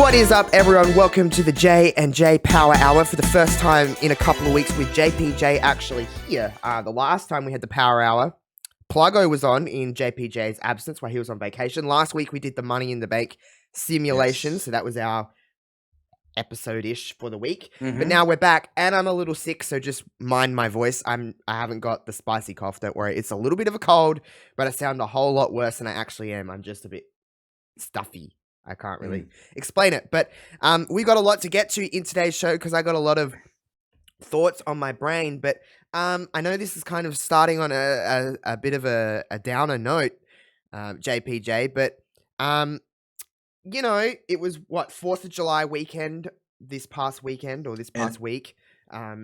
What is up, everyone? Welcome to the J&J Power Hour for the first time in a couple of weeks with JPJ actually here. The last time we had the Power Hour, Pluggo was on in JPJ's absence while he was on vacation. Last week we did the Money in the Bank simulation, Yes. so that was our episode-ish for the week. But now we're back, and I'm a little sick, so just mind my voice. I haven't got the spicy cough, don't worry. It's a little bit of a cold, but I sound a whole lot worse than I actually am. I'm just a bit stuffy. I can't really explain it. But we got a lot to get to in today's show because I got a lot of thoughts on my brain. But I know this is kind of starting on a bit of a downer note, JPJ. But, you know, it was, 4th of July weekend this past weekend or this past week.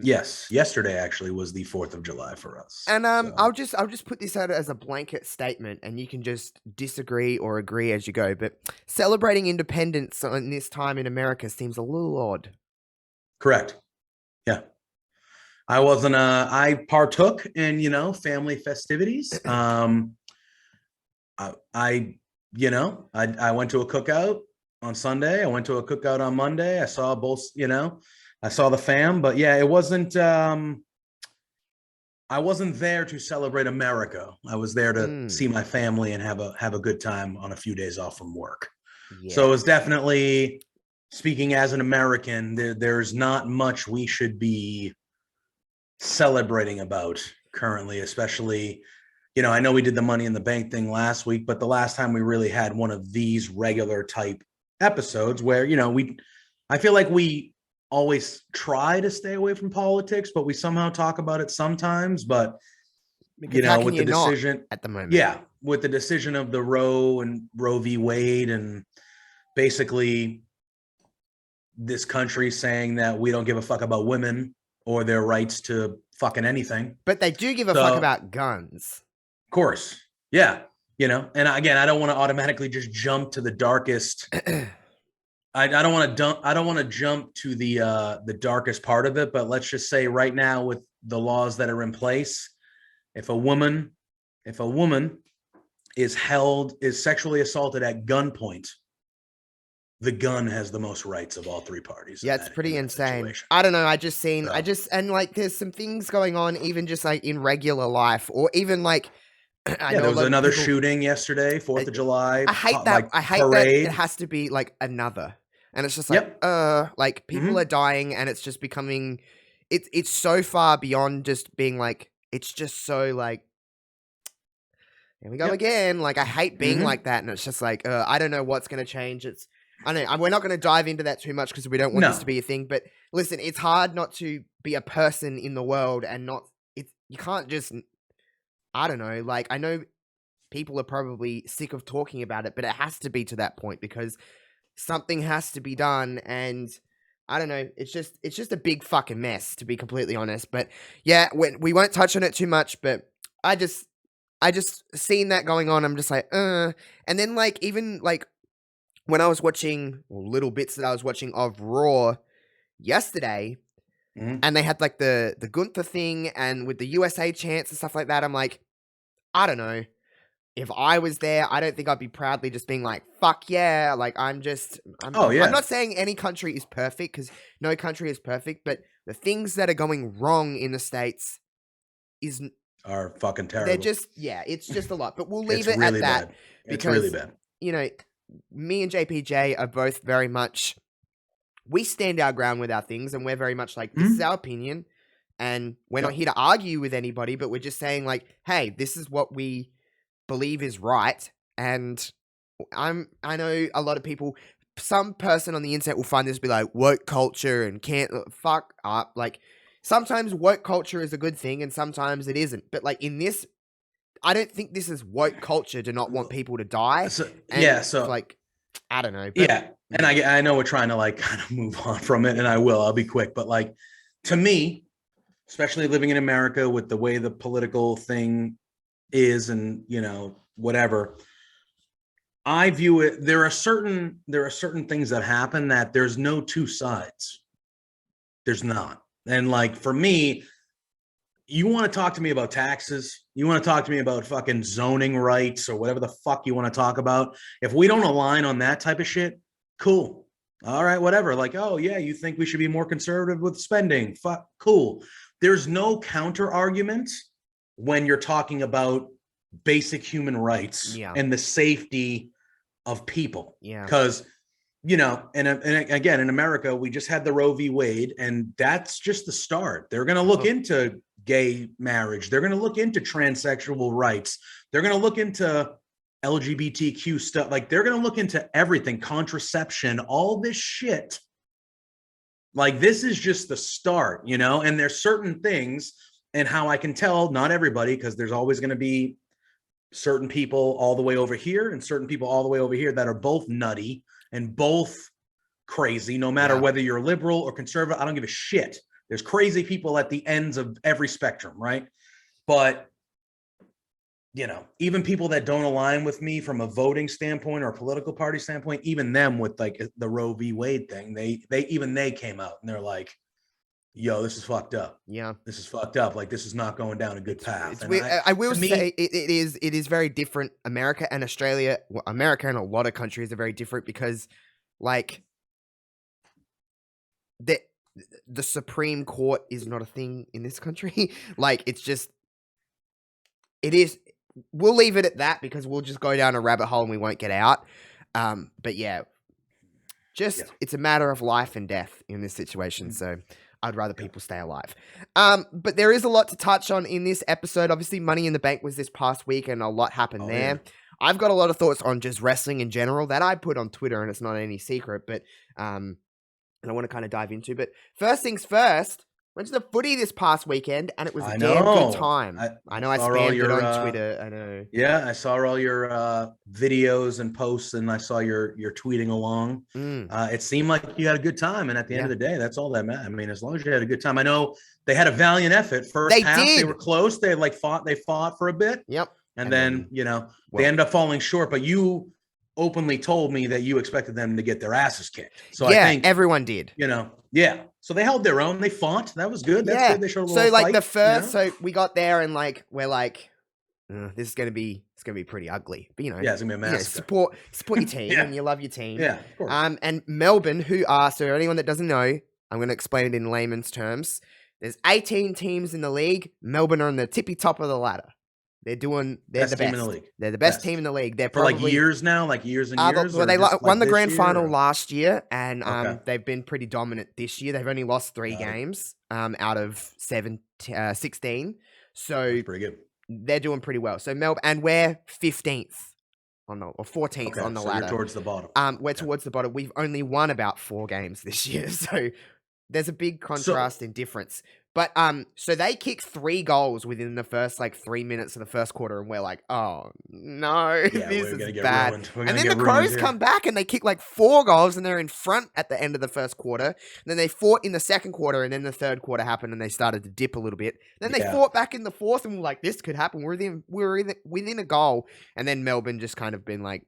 Yes, yesterday actually was the 4th of July for us. And I'll just put this out as a blanket statement, and you can just disagree or agree as you go. But celebrating independence on this time in America seems a little odd. Correct. Yeah, I wasn't. I partook in family festivities. I went to a cookout on Sunday. I went to a cookout on Monday. I saw both. I saw the fam, but yeah, it wasn't. I wasn't there to celebrate America. I was there to see my family and have a good time on a few days off from work. Yeah. So it's definitely, speaking as an American, there's not much we should be celebrating about currently, especially, I know we did the Money in the Bank thing last week, but the last time we really had one of these regular type episodes where, I feel like we always try to stay away from politics, but we somehow talk about it sometimes. But with the decision at the moment, with the decision of the Roe v. Wade, and basically this country saying that we don't give a fuck about women or their rights to fucking anything, but they do give a fuck about guns. Of course, yeah, and again, I don't want to automatically just jump to the darkest. I don't want to jump to the darkest part of it, but let's just say right now with the laws that are in place, if a woman is sexually assaulted at gunpoint, the gun has the most rights of all three parties. Yeah, it's pretty insane. Situation. I don't know. There's some things going on, even just like in regular life, or even like. There was another shooting yesterday, 4th of July. I hate that. I hate that it has to be like another. And it's just like, like people are dying, and it's just becoming, it's so far beyond just being like, it's just so like, here we go again. Like, I hate being like that. And it's just like, I don't know what's going to change. We're not going to dive into that too much because we don't want this to be a thing. But listen, it's hard not to be a person in the world and you can't just, I don't know. Like, I know people are probably sick of talking about it, but it has to be to that point because something has to be done, and I don't know. It's just a big fucking mess, to be completely honest. But yeah, we won't touch on it too much. But I just seen that going on. I'm just like, and then like even like when I was watching little bits that I was watching of Raw yesterday, and they had like the Gunther thing and with the USA chants and stuff like that. I'm like, I don't know. If I was there, I don't think I'd be proudly just being like, fuck yeah. Like, I'm not saying any country is perfect, because no country is perfect, but the things that are going wrong in the States are fucking terrible. They're just, it's just a lot. But we'll leave it really at that. Bad. It's really bad. Me and JPJ are both very much, we stand our ground with our things, and we're very much like, this is our opinion, and we're not here to argue with anybody, but we're just saying like, hey, this is what we believe is right. And I know a lot of people, some person on the internet will find this be like woke culture and can't fuck up. Like, sometimes woke culture is a good thing and sometimes it isn't. But like in this, I don't think this is woke culture to not want people to die. So like, I don't know. But, and I know we're trying to like kind of move on from it, and I'll be quick. But like, to me, especially living in America with the way the political thing is, and whatever, I view it, there are certain things that happen that there's no two sides. There's not. And like, for me, you want to talk to me about taxes, you want to talk to me about fucking zoning rights or whatever the fuck you want to talk about, if we don't align on that type of shit, cool, All right, whatever. Like, oh yeah, you think we should be more conservative with spending? Fuck, cool. There's no counter argument when you're talking about basic human rights and the safety of people. Yeah. Because, and again, in America, we just had the Roe v. Wade, and that's just the start. They're going to look into gay marriage. They're going to look into transsexual rights. They're going to look into LGBTQ stuff. Like, they're going to look into everything, contraception, all this shit. Like, this is just the start, and there's certain things, and how I can tell, not everybody, because there's always going to be certain people all the way over here and certain people all the way over here that are both nutty and both crazy, no matter whether you're liberal or conservative. I don't give a shit. There's crazy people at the ends of every spectrum, right? But, even people that don't align with me from a voting standpoint or a political party standpoint, even them with like the Roe v. Wade thing, they came out and they're like, yo, this is fucked up. Yeah. This is fucked up. Like, this is not going down a good path. And I will say it is very different. America and Australia, America and a lot of countries are very different because, like, the Supreme Court is not a thing in this country. Like, it's just, it is, we'll leave it at that because we'll just go down a rabbit hole and we won't get out. But yeah, it's a matter of life and death in this situation. So I'd rather people stay alive. But there is a lot to touch on in this episode. Obviously, Money in the Bank was this past week and a lot happened there. Yeah. I've got a lot of thoughts on just wrestling in general that I put on Twitter, and it's not any secret, but and I want to kind of dive into. But first things first, went to the footy this past weekend, and it was a damn good time. I know I spammed it on Twitter. I know. Yeah, I saw all your videos and posts, and I saw your tweeting along. It seemed like you had a good time, and at the end of the day, that's all that matters. I mean, as long as you had a good time. I know they had a valiant effort. First half, they were close. They fought for a bit. Yep. And then they ended up falling short. But you openly told me that you expected them to get their asses kicked. So I think everyone did. So they held their own. They fought. That was good. That's good. They showed a little like fight, the first, so we got there and like we're like, this is gonna be pretty ugly. But it's gonna be a massacre. Support your team and you love your team. Yeah, of course. And Melbourne, who are, so anyone that doesn't know, I'm gonna explain it in layman's terms. There's 18 teams in the league. Melbourne are on the tippy top of the ladder. They're the best team in the league. They're the best team in the league. They're probably, for like years now, like years and years. Well, they won the grand final last year, and they've been pretty dominant this year. They've only lost 3 games out of 16. So that's pretty good. They're doing pretty well. So Melbourne, and we're 15th or 14th on the ladder. You're towards the bottom. We're towards the bottom. We've only won about 4 games this year, so there's a big contrast in difference. But so they kicked 3 goals within the first 3 minutes of the first quarter, and we're like, oh no, this is bad. And then the Crows come back and they kick 4 goals, and they're in front at the end of the first quarter. And then they fought in the second quarter, and then the third quarter happened, and they started to dip a little bit. Then they fought back in the fourth, and we're like, this could happen. We're within a goal, and then Melbourne just kind of been like,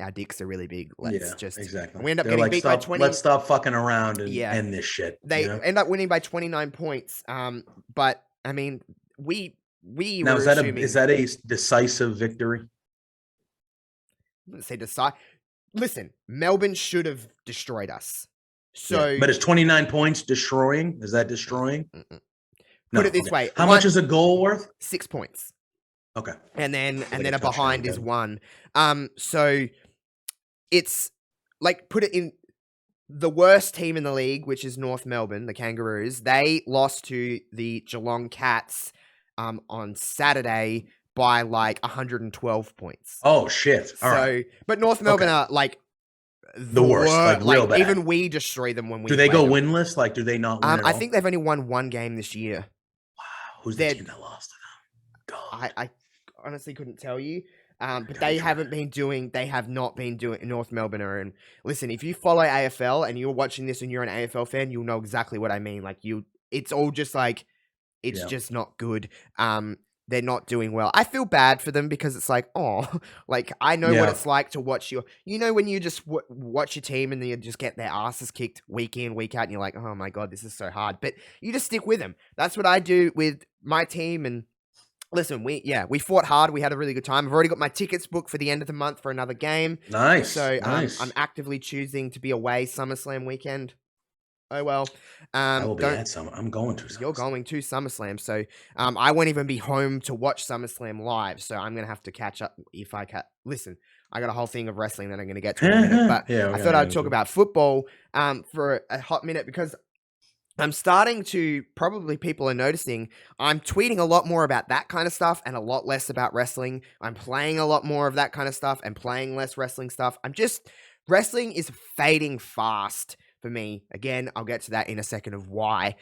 our dicks are really big. Let's exactly. We end up getting beat by 20. Let's stop fucking around and end this shit. They end up winning by 29 points. But I mean, we now is that a decisive victory? I wouldn't say decisive. Listen, Melbourne should have destroyed us. So, but is 29 points destroying? Is that destroying? Put it this way: how much is a goal worth? 6 points. Okay. And then a behind is 1. So it's put it in the worst team in the league, which is North Melbourne, the Kangaroos. They lost to the Geelong Cats on Saturday by 112 points. Oh shit. All right. But North Melbourne are the worst, real bad. Even we destroy them when we do they go them. Winless? Do they not win I think they've only won 1 game this year. Wow. Who's the team that lost to them? God. I honestly couldn't tell you. But they have not been doing North Melbourne. And listen, if you follow AFL and you're watching this and you're an AFL fan, you'll know exactly what I mean. It's all just it's just not good. They're not doing well. I feel bad for them because it's I know what it's like to watch when you just watch your team and you just get their asses kicked week in, week out, and you're like, oh my God, this is so hard. But you just stick with them. That's what I do with my team, and Listen, we fought hard. We had a really good time. I've already got my tickets booked for the end of the month for another game. Nice. So I'm actively choosing to be away SummerSlam weekend. Oh well. I will be at Summer. I'm going to SummerSlam. You're going to SummerSlam, so I won't even be home to watch SummerSlam live. So I'm gonna have to catch up if I can. Listen, I got a whole thing of wrestling that I'm gonna get to in a minute, but I thought I'd talk about football for a hot minute because I'm starting to, probably people are noticing, I'm tweeting a lot more about that kind of stuff and a lot less about wrestling. I'm playing a lot more of that kind of stuff and playing less wrestling stuff. Wrestling is fading fast for me. Again, I'll get to that in a second of why.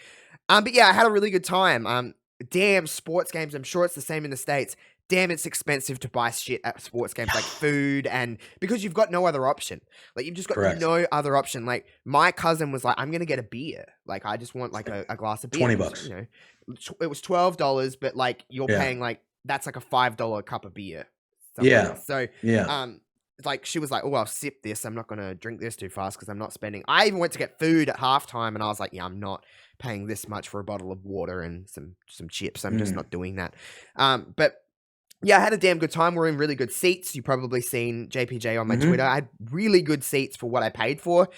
But yeah, I had a really good time. Damn, sports games, I'm sure it's the same in the States. Damn, it's expensive to buy shit at sports games, like food, and because you've got no other option. Like, you've just got no other option. Like, my cousin was like, I'm going to get a beer. Like, I just want, like, a glass of beer. $20. You know, it was $12, but, like, you're paying, like, that's like a $5 cup of beer. Yeah. So, like, she was like, oh, I'll sip this. I'm not going to drink this too fast because I'm not spending. I even went to get food at halftime, and I was like, yeah, I'm not paying this much for a bottle of water and some chips. I'm just not doing that. But yeah, I had a damn good time. We're in really good seats. You've probably seen JPJ on my Twitter. I had really good seats for what I paid for.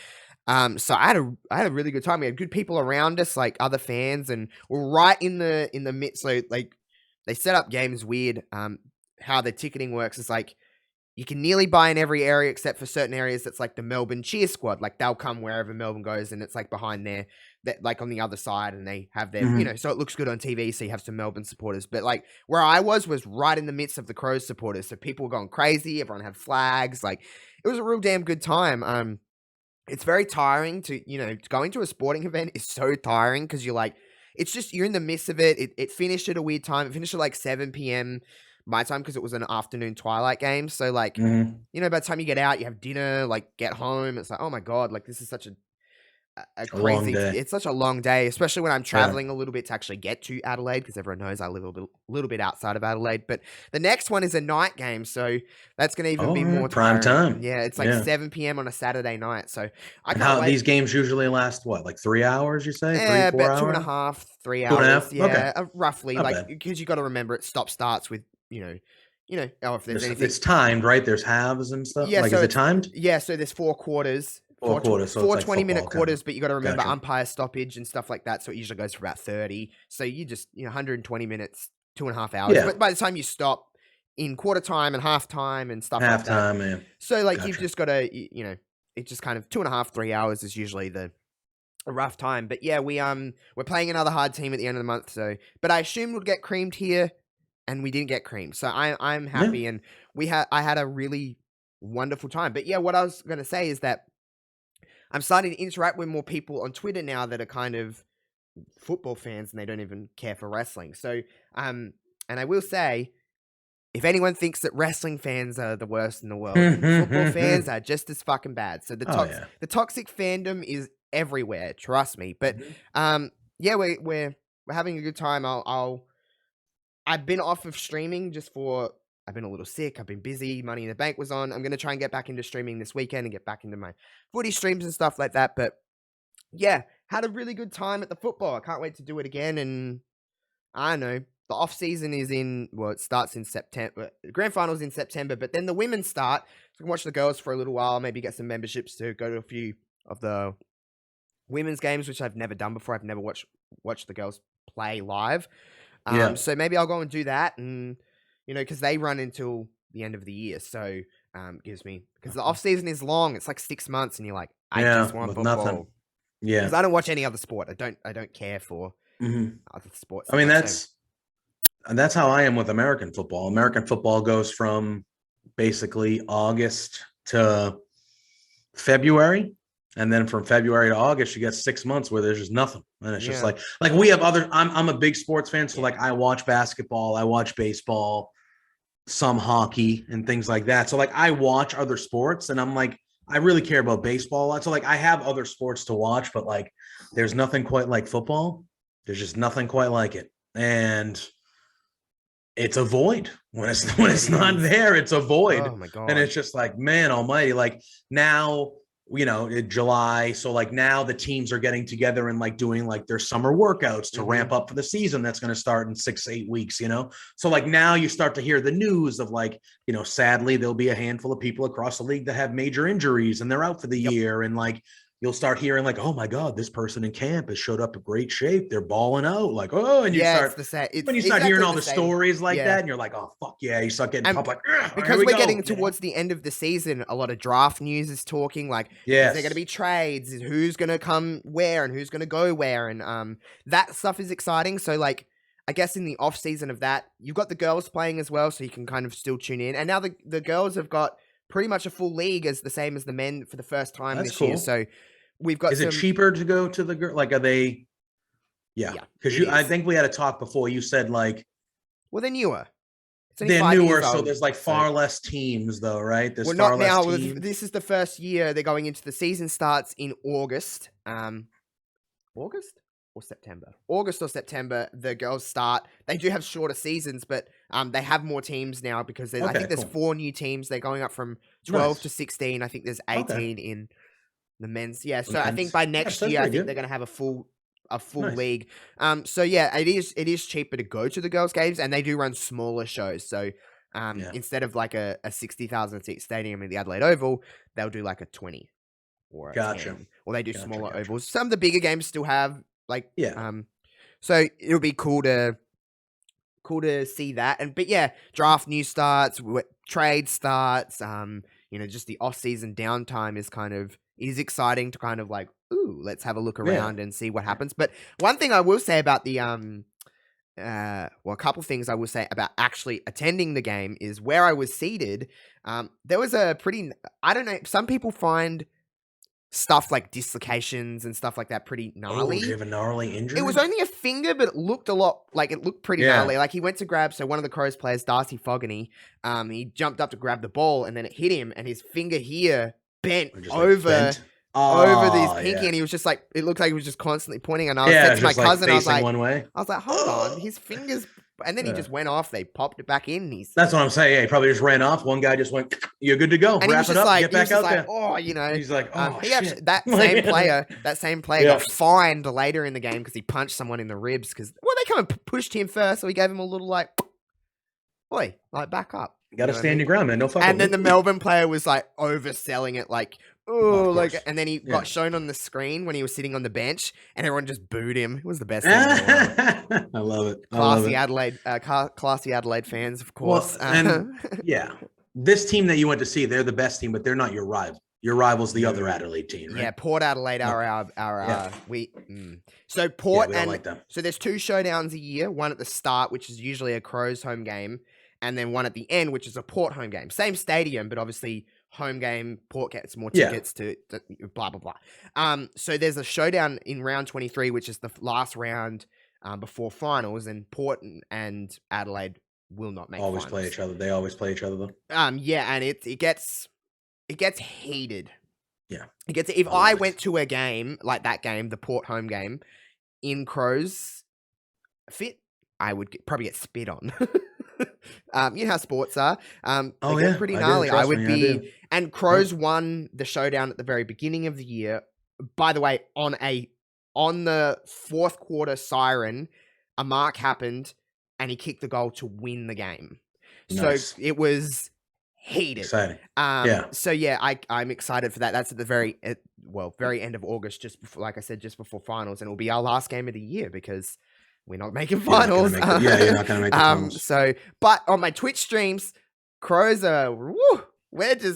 So I had a really good time. We had good people around us, like other fans, and we're right in the midst. So like they set up games weird. How the ticketing works is like you can nearly buy in every area except for certain areas. That's like the Melbourne cheer squad. Like they'll come wherever Melbourne goes, and it's like behind there, that like on the other side, and they have their, you know, so it looks good on TV. So you have some Melbourne supporters, but like where I was right in the midst of the Crows supporters. So people were going crazy. Everyone had flags. Like it was a real damn good time. It's very tiring going to a sporting event is so tiring because you're like, it's just, you're in the midst of it. It finished at a weird time. It finished at like 7 p.m. my time because it was an afternoon twilight game. So like, by the time you get out, you have dinner, like get home. It's like, oh my God, like this is such a crazy, it's such a long day, especially when I'm traveling a little bit to actually get to Adelaide because everyone knows I live a little bit outside of Adelaide. But the next one is a night game, so that's going to even be more prime time. Yeah, it's like 7 p.m. on a Saturday night. So I can't how wait. These games usually last what, like 3 hours? You say 3-4 about hours? 2.5, 3 hours. Yeah, okay. Roughly. Not like bad. because you got to remember it starts with if there's anything. It's timed, right? There's halves and stuff. Yeah, like so is it timed? Yeah, so there's 4 quarters. Four quarters, so four it's 20-minute like quarters, but you got to remember Gotcha. umpire stoppage and stuff like that. So it usually goes for about 30. So you just 120 minutes, 2.5 hours. Yeah. But by the time you stop in quarter time and half time and stuff like that, halftime, man. So like you've just got to it's just kind of 2.5, 3 hours is usually a rough time. But yeah, we're playing another hard team at the end of the month. So, but I assumed we'd get creamed here, and we didn't get creamed. So I'm happy, and I had a really wonderful time. But yeah, what I was going to say is that I'm starting to interact with more people on Twitter now that are kind of football fans and they don't even care for wrestling. So, and I will say, if anyone thinks that wrestling fans are the worst in the world, football fans are just as fucking bad. So the toxic fandom is everywhere. Trust me. But yeah, we're having a good time. I've been off of streaming I've been a little sick. I've been busy. Money in the Bank was on. I'm going to try and get back into streaming this weekend and get back into my footy streams and stuff like that. But yeah, had a really good time at the football. I can't wait to do it again. And I don't know. The off season is it starts in September. The grand final's in September, but then the women start. So I can watch the girls for a little while, maybe get some memberships to go to a few of the women's games, which I've never done before. I've never watched the girls play live. So maybe I'll go and do that, and because they run until the end of the year, so because the off season is long. It's like 6 months, and you're like, I just want football. Nothing. Yeah, because I don't watch any other sport. I don't care for other sports. I mean, that's how I am with American football. American football goes from basically August to February. And then from February to August, you get 6 months where there's just nothing. And it's just like we have I'm a big sports fan. So like I watch basketball, I watch baseball, some hockey and things like that. So like I watch other sports, and I'm like, I really care about baseball a lot. So like I have other sports to watch, but like there's nothing quite like football. There's just nothing quite like it. And it's a void. When it's not there, it's a void. Oh my God. And it's just like, man almighty. Like now July. So like now the teams are getting together and like doing like their summer workouts to ramp up for the season that's going to start in 6-8 weeks, So like now you start to hear the news of like, sadly there'll be a handful of people across the league that have major injuries and they're out for the year. And like, you'll start hearing like, oh my God, this person in camp has showed up in great shape. They're balling out. Like, oh, and you start when you start hearing all the stories like that, and you're like, oh fuck yeah, you start getting pumped like, because we're getting towards the end of the season, a lot of draft news is talking like, is there going to be trades? Who's going to come where and who's going to go where? And that stuff is exciting. So like, I guess in the off season of that, you've got the girls playing as well, so you can kind of still tune in. And now the girls have got pretty much a full league as the same as the men for the first time this year. So we've got. Is it cheaper to go to the girl? Like, are they? Yeah, because I think we had a talk before. You said like, well, they're newer. They're newer, so there's like far less teams, though, right? There's far less teams. This is the first year they're going into. The season starts in August. August or September? August or September. The girls start. They do have shorter seasons, but they have more teams now because I think there's 4 new teams. They're going up from 12 to 16. I think there's 18 in the men's. Yeah, so I think by next year, I think they're going to have a full league. So yeah, it is cheaper to go to the girls' games, and they do run smaller shows. So instead of like a 60,000 seat stadium in the Adelaide Oval, they'll do like a 20 or a 10, or they do smaller ovals. Some of the bigger games still have like so it'll be cool to see that. But yeah, draft news starts, trade starts. Just the off season downtime is exciting to kind of like, ooh, let's have a look around and see what happens. But one thing I will say about the a couple things I will say about actually attending the game is where I was seated. There was a pretty, I don't know, some people find stuff like dislocations and stuff like that pretty gnarly. Oh, did you have a gnarly injury? It was only a finger, but it looked pretty gnarly. Like he went to grab, so one of the Crows players, Darcy Fogarty, he jumped up to grab the ball and then it hit him and his finger here bent over his pinky, and he was just like, it looked like he was just constantly pointing. And I said to my cousin, I was like, hold on, his fingers. And then he just went off. They popped it back in. That's what I'm saying. Yeah, he probably just ran off. One guy just went, "You're good to go. And wrap it up. Get back out there." Oh, He's like, "Oh, shit." Actually, that same player got fined later in the game because he punched someone in the ribs. Because they come and pushed him first, so he gave him a little like, "Oi, like back up." You got to stand your ground, man. No fucking. And then the Melbourne player was like overselling it, like, oh, like, and then he got shown on the screen when he was sitting on the bench, and everyone just booed him. It was the best thing in the world. I love it. Classy Adelaide fans, of course. Well, this team that you went to see, they're the best team, but they're not your rival. Your rival's the other Adelaide team, right? Yeah, Port Adelaide are So Port and like them. So there's 2 showdowns a year. One at the start, which is usually a Crows home game, and then one at the end, which is a Port home game. Same stadium, but obviously home game, Port gets more tickets to blah, blah, blah. So there's a showdown in round 23, which is the last round before finals, and Port and Adelaide will not make finals. Play each other. They always play each other, though. And it gets heated. Yeah. If I went to a game, like that game, the Port home game, in Crows fit, I would probably get spit on. You know how sports are. Pretty gnarly. I would be. And Crows won the showdown at the very beginning of the year. By the way, on the 4th quarter siren, a mark happened, and he kicked the goal to win the game. Nice. So it was heated. Exciting. So yeah, I'm excited for that. That's at the very end of August, just before, like I said, just before finals, and it'll be our last game of the year because we're not making finals. You're not going to make the finals. But on my Twitch streams, Crows are,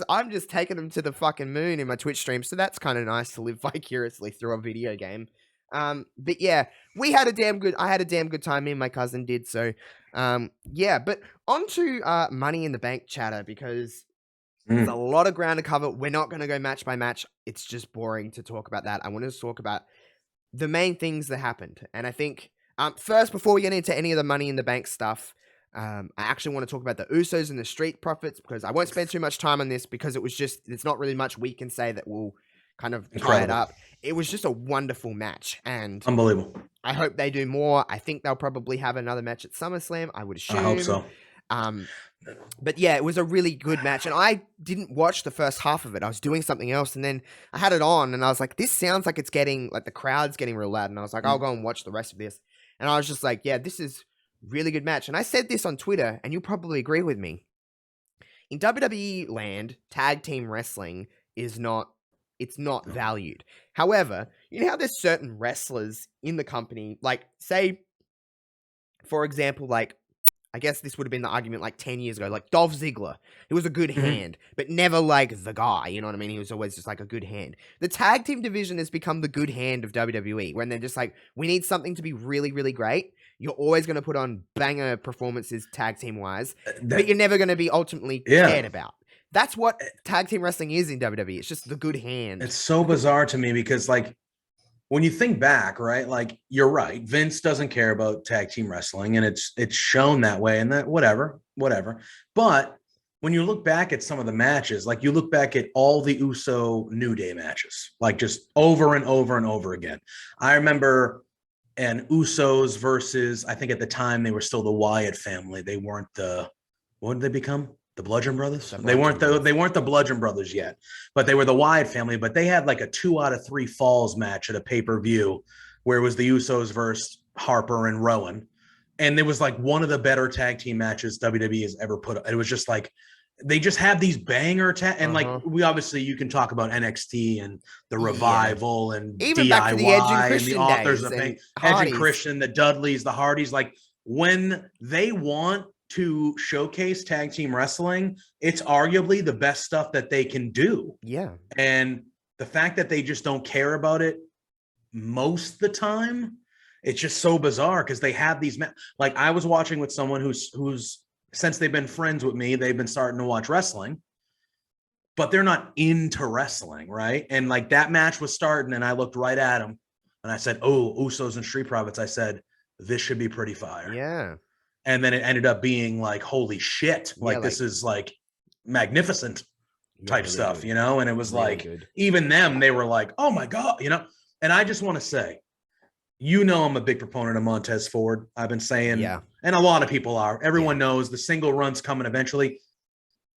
I'm just taking them to the fucking moon in my Twitch streams. So that's kind of nice to live vicariously through a video game. But yeah, I had a damn good time. Me and my cousin did. So, but on to Money in the Bank chatter, because there's a lot of ground to cover. We're not going to go match by match. It's just boring to talk about that. I want to talk about the main things that happened. And I think, first, before we get into any of the Money in the Bank stuff, I actually want to talk about the Usos and the Street Profits, because I won't spend too much time on this, because it's not really much we can say that will kind of tie it up. It was just a wonderful match, and unbelievable. I hope they do more. I think they'll probably have another match at SummerSlam, I would assume. I hope so. But yeah, it was a really good match, and I didn't watch the first half of it. I was doing something else, and then I had it on, and I was like, this sounds like it's getting, like the crowd's getting real loud, and I was like, I'll go and watch the rest of this. And I was just like, yeah, this is really good match. And I said this on Twitter, and you'll probably agree with me. In WWE land, tag team wrestling is not, it's not valued. However, you know how there's certain wrestlers in the company, like say, for example, like, I guess this would have been the argument like 10 years ago, like Dolph Ziggler. He was a good hand, but never like the guy, you know what I mean? He was always just like a good hand. The tag team division has become the good hand of WWE, when they're just like, we need something to be really, really great. You're always going to put on banger performances tag team wise, but you're never going to be ultimately cared about. That's what tag team wrestling is in WWE. It's just the good hand. It's so bizarre to me because, like, when you think back, right, like, you're right. Vince doesn't care about tag team wrestling, and it's shown that way, and that whatever. But when you look back at some of the matches, like you look back at all the Uso New Day matches, like just over and over and over again. I remember an Usos versus, I think at the time they were still the Wyatt family. They weren't what did they become? The Bludgeon Brothers? They weren't the Bludgeon Brothers yet, but they were the Wyatt family. But they had like a 2 out of 3 falls match at a pay-per-view where it was the Usos versus Harper and Rowan. And it was like one of the better tag team matches WWE has ever put. It was just like, they just have these banger and like, we obviously, you can talk about NXT and the Revival and even DIY back to the Edge and, Christian and the authors of Edge and Christian, the Dudleys, the Hardys. Like, when they want to showcase tag team wrestling, it's arguably the best stuff that they can do. Yeah. And the fact that they just don't care about it most of the time, it's just so bizarre, because they have these like, I was watching with someone who's since they've been friends with me, they've been starting to watch wrestling, but they're not into wrestling, right? And like, that match was starting, and I looked right at him and I said, oh, Usos and Street Profits. I said, this should be pretty fire. Yeah. And then it ended up being like, holy shit, like, this is like magnificent type stuff, you know? And it was really like, even them, they were like, oh my God, you know? And I just want to say, you know, I'm a big proponent of Montez Ford. I've been saying, and a lot of people are. Everyone knows the single run's coming eventually.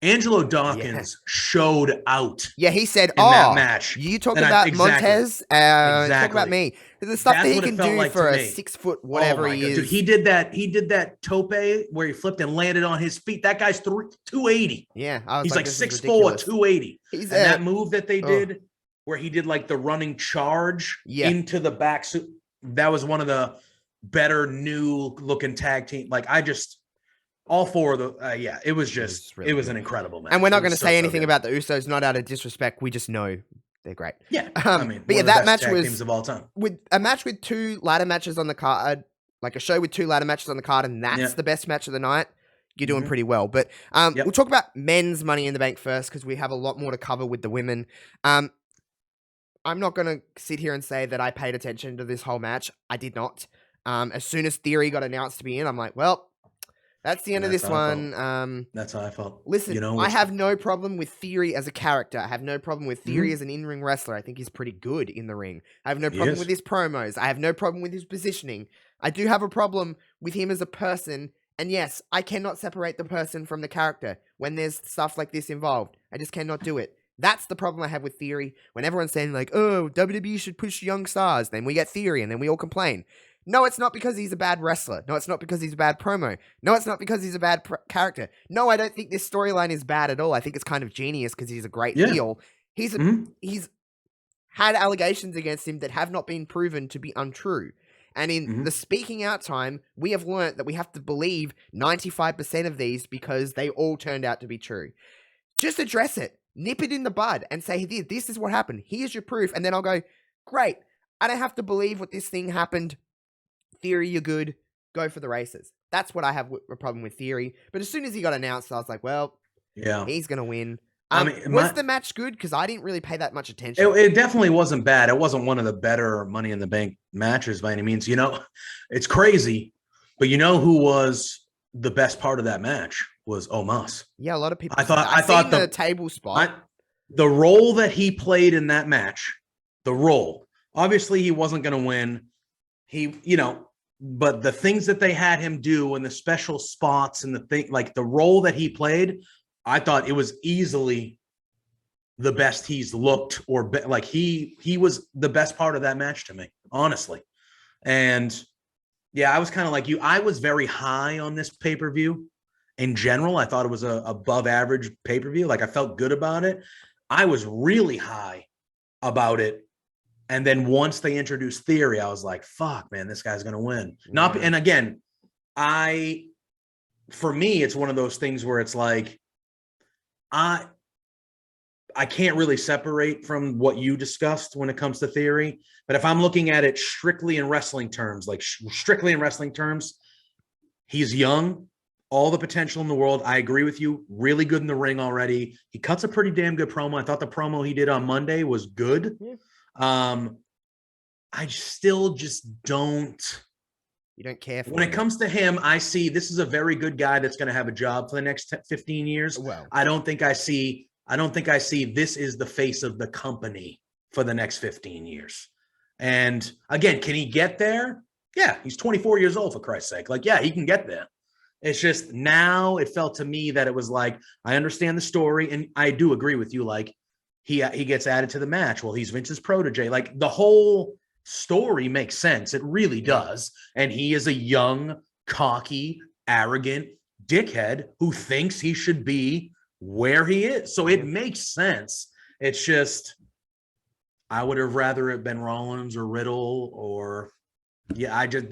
Angelo Dawkins showed out. Yeah, he said, in that match. You talk about Montez, talk about me. The stuff that he can do like for a 6 foot whatever he is. Dude, he did that tope where he flipped and landed on his feet. That guy's 280. Yeah, he's like 6'4", 280. And that move that they did, where he did like the running charge into the back suit, that was one of the better new looking tag team. Like, I just, all 4 of the, it was just, it was an incredible match. And we're not going to say anything about the Usos, not out of disrespect. We just know they're great. Yeah. I mean, but yeah, that match tag was teams of all time. With a match with 2 ladder matches on the card, like a show with 2 ladder matches on the card, and that's the best match of the night. You're doing pretty well. But we'll talk about men's Money in the Bank first, because we have a lot more to cover with the women. I'm not going to sit here and say that I paid attention to this whole match. I did not. As soon as Theory got announced to be in, I'm like, well, that's the end of this one. That's how I felt. Listen, you know, I have no problem with Theory as a character. I have no problem with Theory as an in-ring wrestler. I think he's pretty good in the ring. I have no problem with his promos. I have no problem with his positioning. I do have a problem with him as a person. And yes, I cannot separate the person from the character when there's stuff like this involved. I just cannot do it. That's the problem I have with Theory. When everyone's saying like, oh, WWE should push young stars, then we get Theory and then we all complain. No, it's not because he's a bad wrestler. No, it's not because he's a bad promo. No, it's not because he's a bad character. No, I don't think this storyline is bad at all. I think it's kind of genius because he's a great heel. He's had allegations against him that have not been proven to be untrue. And in the speaking out time, we have learnt that we have to believe 95% of these because they all turned out to be true. Just address it. Nip it in the bud and say, this is what happened. Here's your proof. And then I'll go, great. I don't have to believe what this thing happened. Theory, you're good. Go for the races. That's what I have a problem with Theory. But as soon as he got announced, I was like, well, he's going to win. Was the match good? Because I didn't really pay that much attention. It definitely wasn't bad. It wasn't one of the better Money in the Bank matches by any means. You know, it's crazy. But you know who was the best part of that match? Was Omos. Yeah, a lot of people. I thought the table spot. The role that he played in that match, obviously he wasn't going to win. He, you know, but the things that they had him do and the special spots and the thing, like the role that he played, I thought it was easily the best he's looked, or like he was the best part of that match to me, honestly. And yeah, I was kind of like you. I was very high on this pay-per-view in general. I thought it was a above average pay-per-view. Like I felt good about it. I was really high about it. And then once they introduced Theory, I was like, fuck, man, this guy's going to win. Not, and again, for me, it's one of those things where it's like, I can't really separate from what you discussed when it comes to Theory. But if I'm looking at it strictly in wrestling terms, he's young, all the potential in the world. I agree with you. Really good in the ring already. He cuts a pretty damn good promo. I thought the promo he did on Monday was good. Yeah. I still just don't. You don't care for when it comes to him. I see this is a very good guy that's going to have a job for the next 15 years. Well, I don't think I see this is the face of the company for the next 15 years. And again, can he get there? Yeah, he's 24 years old, for Christ's sake. Like, yeah, he can get there. It's just now it felt to me that it was like, I understand the story, and I do agree with you. Like, he gets added to the match. Well, he's Vince's protege. Like, the whole story makes sense. It really does. And he is a young, cocky, arrogant dickhead who thinks he should be where he is. So it makes sense. It's just, I would have rather it been Rollins or Riddle or, I don't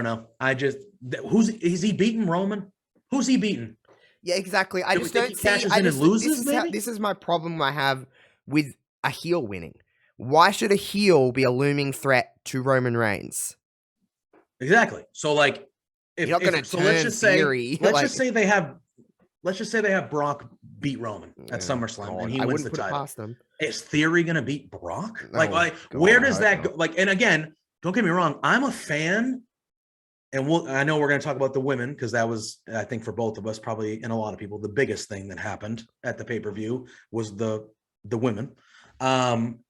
know. Is he beating Roman? Who's he beating? Yeah, exactly. I just don't see. This is my problem I have with a heel winning. Why should a heel be a looming threat to Roman Reigns? Exactly. So like, let's just say they have Brock beat Roman at SummerSlam and he wins the title. Past them. Is Theory going to beat Brock? Where does that go? Like, and again, don't get me wrong. I'm a fan. And I know we're going to talk about the women because that was, I think, for both of us, probably, and a lot of people, the biggest thing that happened at the pay-per-view was the women. I'm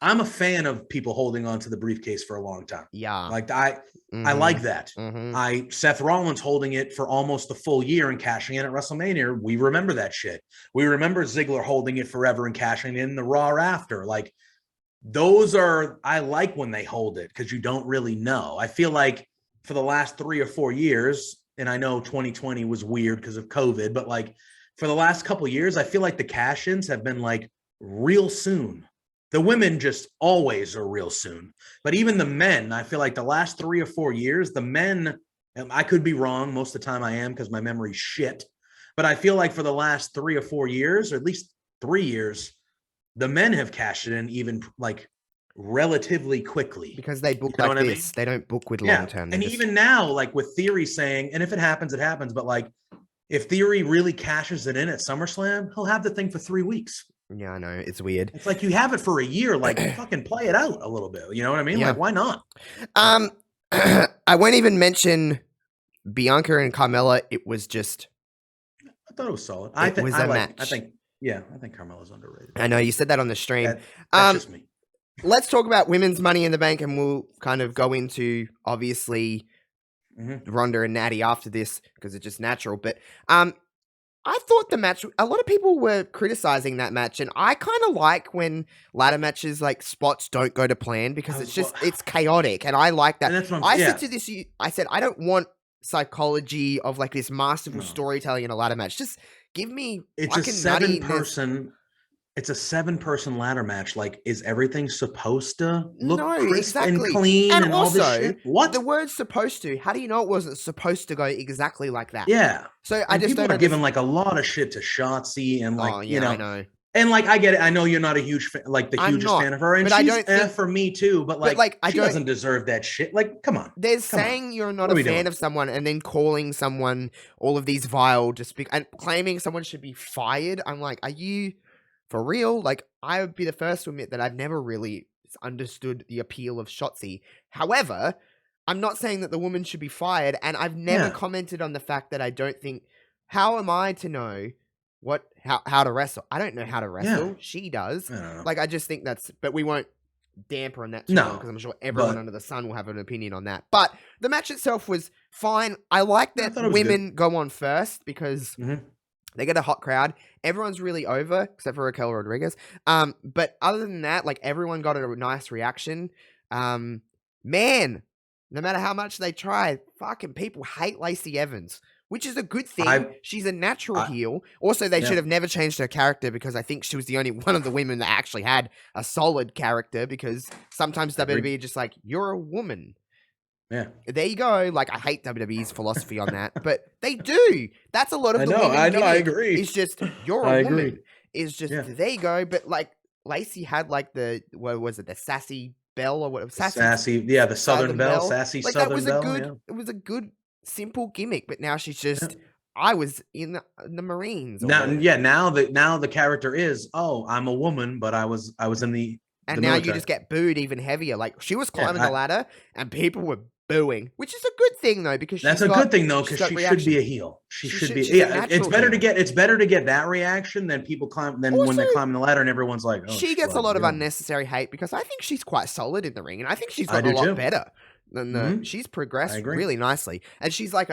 a fan of people holding on to the briefcase for a long time. Yeah, like I like that. Mm-hmm. Seth Rollins holding it for almost the full year and cashing in at WrestleMania. We remember that shit. We remember Ziggler holding it forever and cashing in the Raw after. Like, those are, I like when they hold it because you don't really know. I feel like for the last 3 or 4 years, and I know 2020 was weird because of COVID, but like for the last couple of years, I feel like the cash-ins have been like real soon. The women just always are real soon. But even the men, I feel like the last 3 or 4 years, the men, I could be wrong. Most of the time I am because my memory's shit. But I feel like for the last 3 or 4 years, or at least 3 years, the men have cashed it in even like relatively quickly. Because they book like this. I mean? They don't book with long term. And even now, like with Theory saying, and if it happens, it happens. But like if Theory really cashes it in at SummerSlam, he'll have the thing for 3 weeks. Yeah, I know. It's weird. It's like you have it for a year, like fucking play it out a little bit. You know what I mean? Yeah. Like, why not? I won't even mention Bianca and Carmella. It was just, I thought it was solid. It was a match. I think Carmella's underrated. I know you said that on the stream. That's just me. Let's talk about women's Money in the Bank, and we'll kind of go into obviously Ronda and Natty after this because it's just natural. But I thought the match, a lot of people were criticizing that match, and I kind of like when ladder matches, like, spots don't go to plan because it's chaotic, and I like that. I said to this, I said, I don't want psychology of, like, this masterful storytelling in a ladder match. Just give me It's a 7-person ladder match. Like, is everything supposed to look crisp and clean and all also, this shit? What? The word supposed to, how do you know it wasn't supposed to go exactly like that? Yeah. So I just people are giving like a lot of shit to Shotzi and like, I know. And like, I get it. I know you're not a huge fan, like the hugest fan of her. And she's for me too, but like she doesn't deserve that shit. Like, come on. You're not a fan of someone and then calling someone all of these vile and claiming someone should be fired. I'm like, are you for real? Like, I would be the first to admit that I've never really understood the appeal of Shotzi. However, I'm not saying that the woman should be fired, and I've never commented on the fact that I don't think, how am I to know how to wrestle? I don't know how to wrestle. Yeah. She does. I just think but we won't damper on that too long, because I'm sure everyone under the sun will have an opinion on that. But the match itself was fine. I like that women go on first because they get a hot crowd. Everyone's really over, except for Raquel Rodriguez. But other than that, like, everyone got a nice reaction. Man, no matter how much they try, fucking people hate Lacey Evans, which is a good thing. She's a natural heel. Also, they should have never changed her character, because I think she was the only one of the women that actually had a solid character, because sometimes WWE are just like, you're a woman. Yeah. There you go. Like, I hate WWE's philosophy on that, but they do. That's a lot of the women. I know, I agree. It's just, you're a woman. It's just, there you go. But, like, Lacey had, like, what was it, the sassy bell, or what? Sassy, the Southern Belle, sassy like, Southern that was Belle. It was a good, simple gimmick, but now she's just, I was in the Marines. Now the character is, I'm a woman, but I was in the and now military. You just get booed even heavier. Like, she was climbing the ladder, and people were booing, which is a good thing though, because that's a good thing though, because she should be a heel. She should be. Yeah, it's better to get that reaction than people climb when they climb the ladder and everyone's like, oh, she gets a lot of unnecessary hate, because I think she's quite solid in the ring, and I think she's gotten a lot better than she's progressed really nicely, and she's like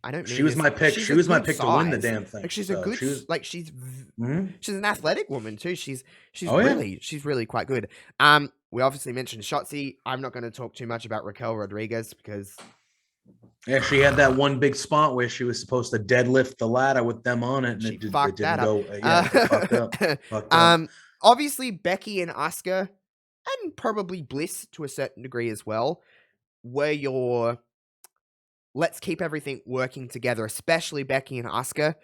I don't. She was my pick. She was my pick to win the damn thing. Like, she's a good. She's an athletic woman too. She's really quite good. We obviously mentioned Shotzi. I'm not going to talk too much about Raquel Rodriguez, because she had that one big spot where she was supposed to deadlift the ladder with them on it, and it didn't go. Fucked up. Obviously Becky and Asuka, and probably Bliss to a certain degree as well, were your let's keep everything working together, especially Becky and Asuka.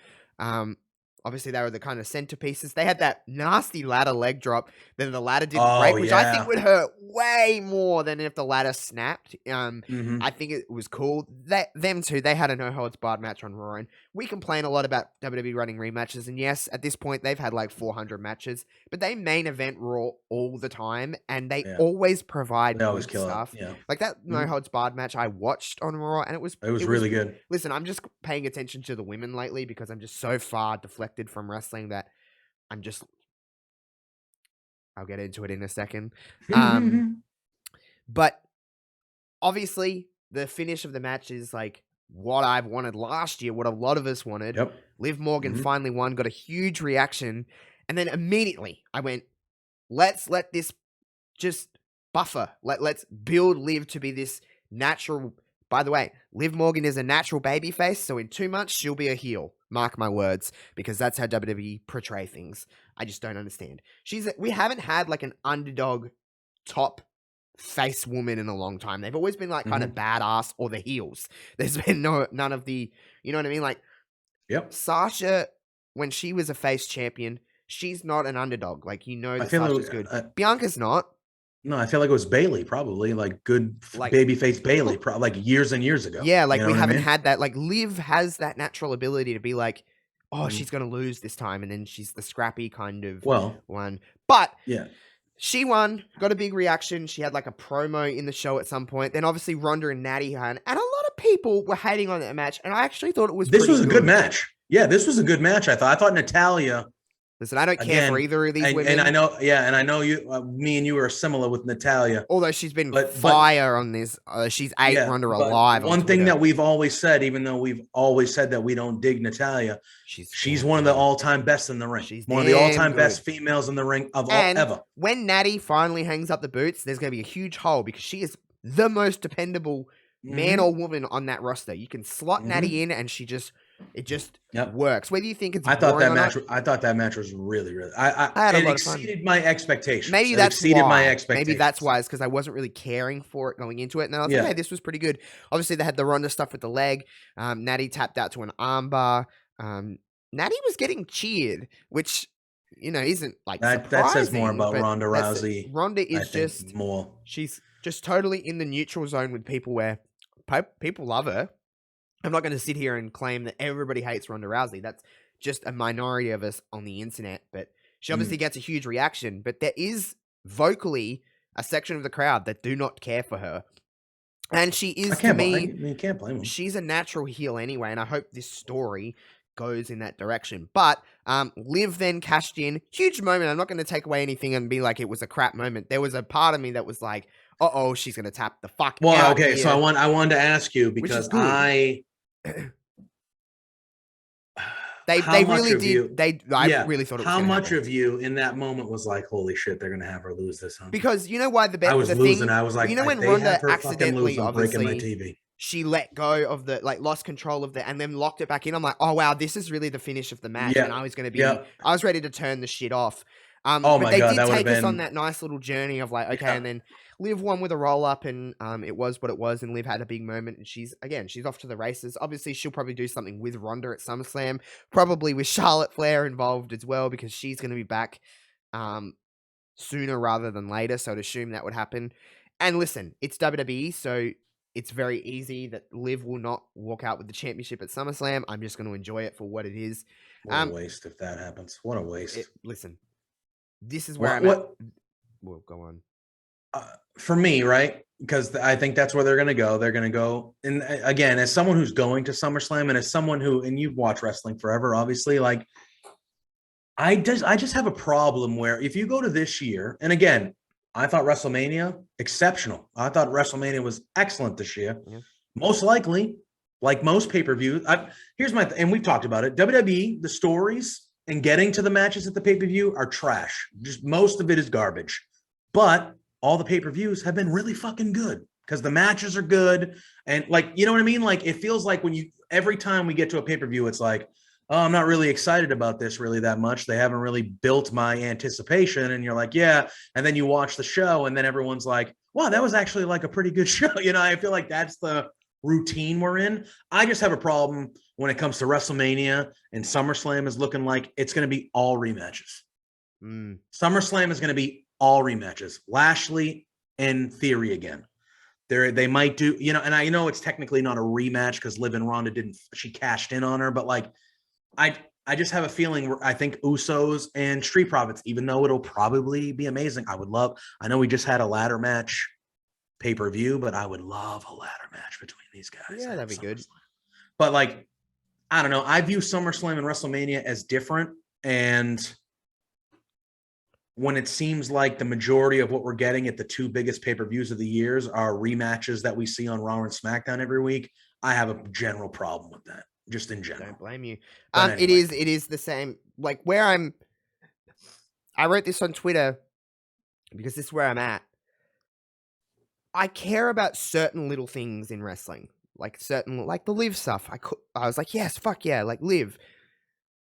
Obviously, they were the kind of centerpieces. They had that nasty ladder leg drop. Then the ladder didn't break, which I think would hurt way more than if the ladder snapped. I think it was cool. Them two, they had a no-holds-barred match on Raw. And we complain a lot about WWE running rematches. And yes, at this point, they've had like 400 matches. But they main event Raw all the time. And they always provide good stuff. Yeah. Like that no-holds-barred match I watched on Raw. And it was really good. Listen, I'm just paying attention to the women lately, because I'm just so far deflected from wrestling that I'll get into it in a second. But obviously the finish of the match is like what I've wanted last year, what a lot of us wanted. Liv Morgan finally won, got a huge reaction, and then immediately I went, let's let this just buffer. Let's build Liv to be this natural. By the way, Liv Morgan is a natural babyface, so in 2 months she'll be a heel. Mark my words, because that's how WWE portray things. I just don't understand. We haven't had like an underdog top face woman in a long time. They've always been like kind of badass or the heels. There's been none of the, you know what I mean? Like, Sasha, when she was a face champion, she's not an underdog. Like, that Sasha's good. Bianca's not. No, I feel like it was Bailey, probably like good babyface Bailey, like years and years ago. Yeah, like we haven't had that. Like Liv has that natural ability to be like, oh, she's gonna lose this time, and then she's the scrappy kind of one. But she won, got a big reaction. She had like a promo in the show at some point. Then obviously Ronda and Natty and a lot of people were hating on that match, and I actually thought it was. This was a good match. Yeah, this was a good match. I thought Natalia. Listen, I don't care for either of these women. And I know you, me and you are similar with Natalia. Although she's been fire on this. She's ate Ronda alive. One thing that we've always said, even though we've always said that we don't dig Natalia, she's one of the all-time best in the ring. She's one of the all-time best females in the ring ever. When Natty finally hangs up the boots, there's going to be a huge hole, because she is the most dependable man or woman on that roster. You can slot Natty in, and it just works. Whether you think it's I thought that match was really, really. It exceeded my expectations. Maybe that's why. Maybe that's why. It's because I wasn't really caring for it going into it, and then I was like, hey, this was pretty good. Obviously, they had the Ronda stuff with the leg. Natty tapped out to an armbar. Natty was getting cheered, which isn't like that says more about Ronda Rousey. Ronda is just more. She's just totally in the neutral zone with people where people love her. I'm not going to sit here and claim that everybody hates Ronda Rousey. That's just a minority of us on the internet. But she obviously gets a huge reaction. But there is vocally a section of the crowd that do not care for her. And she is, to me, you can't blame them. She's a natural heel anyway. And I hope this story goes in that direction. But Liv then cashed in. Huge moment. I'm not going to take away anything and be like it was a crap moment. There was a part of me that was like, uh-oh, she's going to tap the fuck out. Well, okay, here. so I wanted to ask you because They really did. I really thought it was how much happen. of you in that moment was like, holy shit, they're gonna have her lose this, huh? Because you know why I was losing. I was like, you know when Ronda accidentally, obviously, my TV. She let go of the, like, lost control of the, and then locked it back in. I'm like, oh wow, this is really the finish of the match, and I was gonna be, I was ready to turn the shit off. Oh but they did take us on that nice little journey of like, okay, and then Liv won with a roll up, and it was what it was, and Liv had a big moment, and she's off to the races. Obviously, she'll probably do something with Ronda at SummerSlam, probably with Charlotte Flair involved as well, because she's going to be back sooner rather than later, so I'd assume that would happen. And listen, it's WWE, so it's very easy that Liv will not walk out with the championship at SummerSlam. I'm just going to enjoy it for what it is. What a waste if that happens. What a waste. Listen. This is where I'm at. Well, go on. For me, right? Because I think that's where they're going to go. They're going to go. And again, as someone who's going to SummerSlam and as someone who, and you've watched wrestling forever, obviously, like, I just have a problem where if you go to this year, and again, I thought WrestleMania, exceptional. I thought WrestleMania was excellent this year. Yeah. Most likely, like most pay-per-views, here's my, and we've talked about it, WWE, the stories, and getting to the matches at the pay-per-view are trash. Just most of it is garbage. But all the pay-per-views have been really fucking good because the matches are good. And like, you know what I mean? Like, it feels like every time we get to a pay-per-view, it's like, oh, I'm not really excited about this really that much. They haven't really built my anticipation. And you're like, yeah. And then you watch the show and then everyone's like, wow, that was actually like a pretty good show. You know, I feel like that's the routine we're in. I just have a problem when it comes to WrestleMania and SummerSlam is looking like it's going to be all rematches. SummerSlam is going to be all rematches. Lashley and Theory again. They might do, you know, and I know it's technically not a rematch because Liv and Ronda she cashed in on her, but like, I just have a feeling where I think Usos and Street Profits, even though it'll probably be amazing, I know we just had a ladder match pay-per-view, but I would love a ladder match between these guys. Yeah, that'd be good. But like, I don't know. I view SummerSlam and WrestleMania as different. And when it seems like the majority of what we're getting at the two biggest pay-per-views of the years are rematches that we see on Raw and SmackDown every week, I have a general problem with that, just in general. Don't blame you. Anyway. It is the same. Like I wrote this on Twitter because this is where I'm at. I care about certain little things in wrestling. Like the Liv stuff. I was like, yes, fuck yeah, like Liv.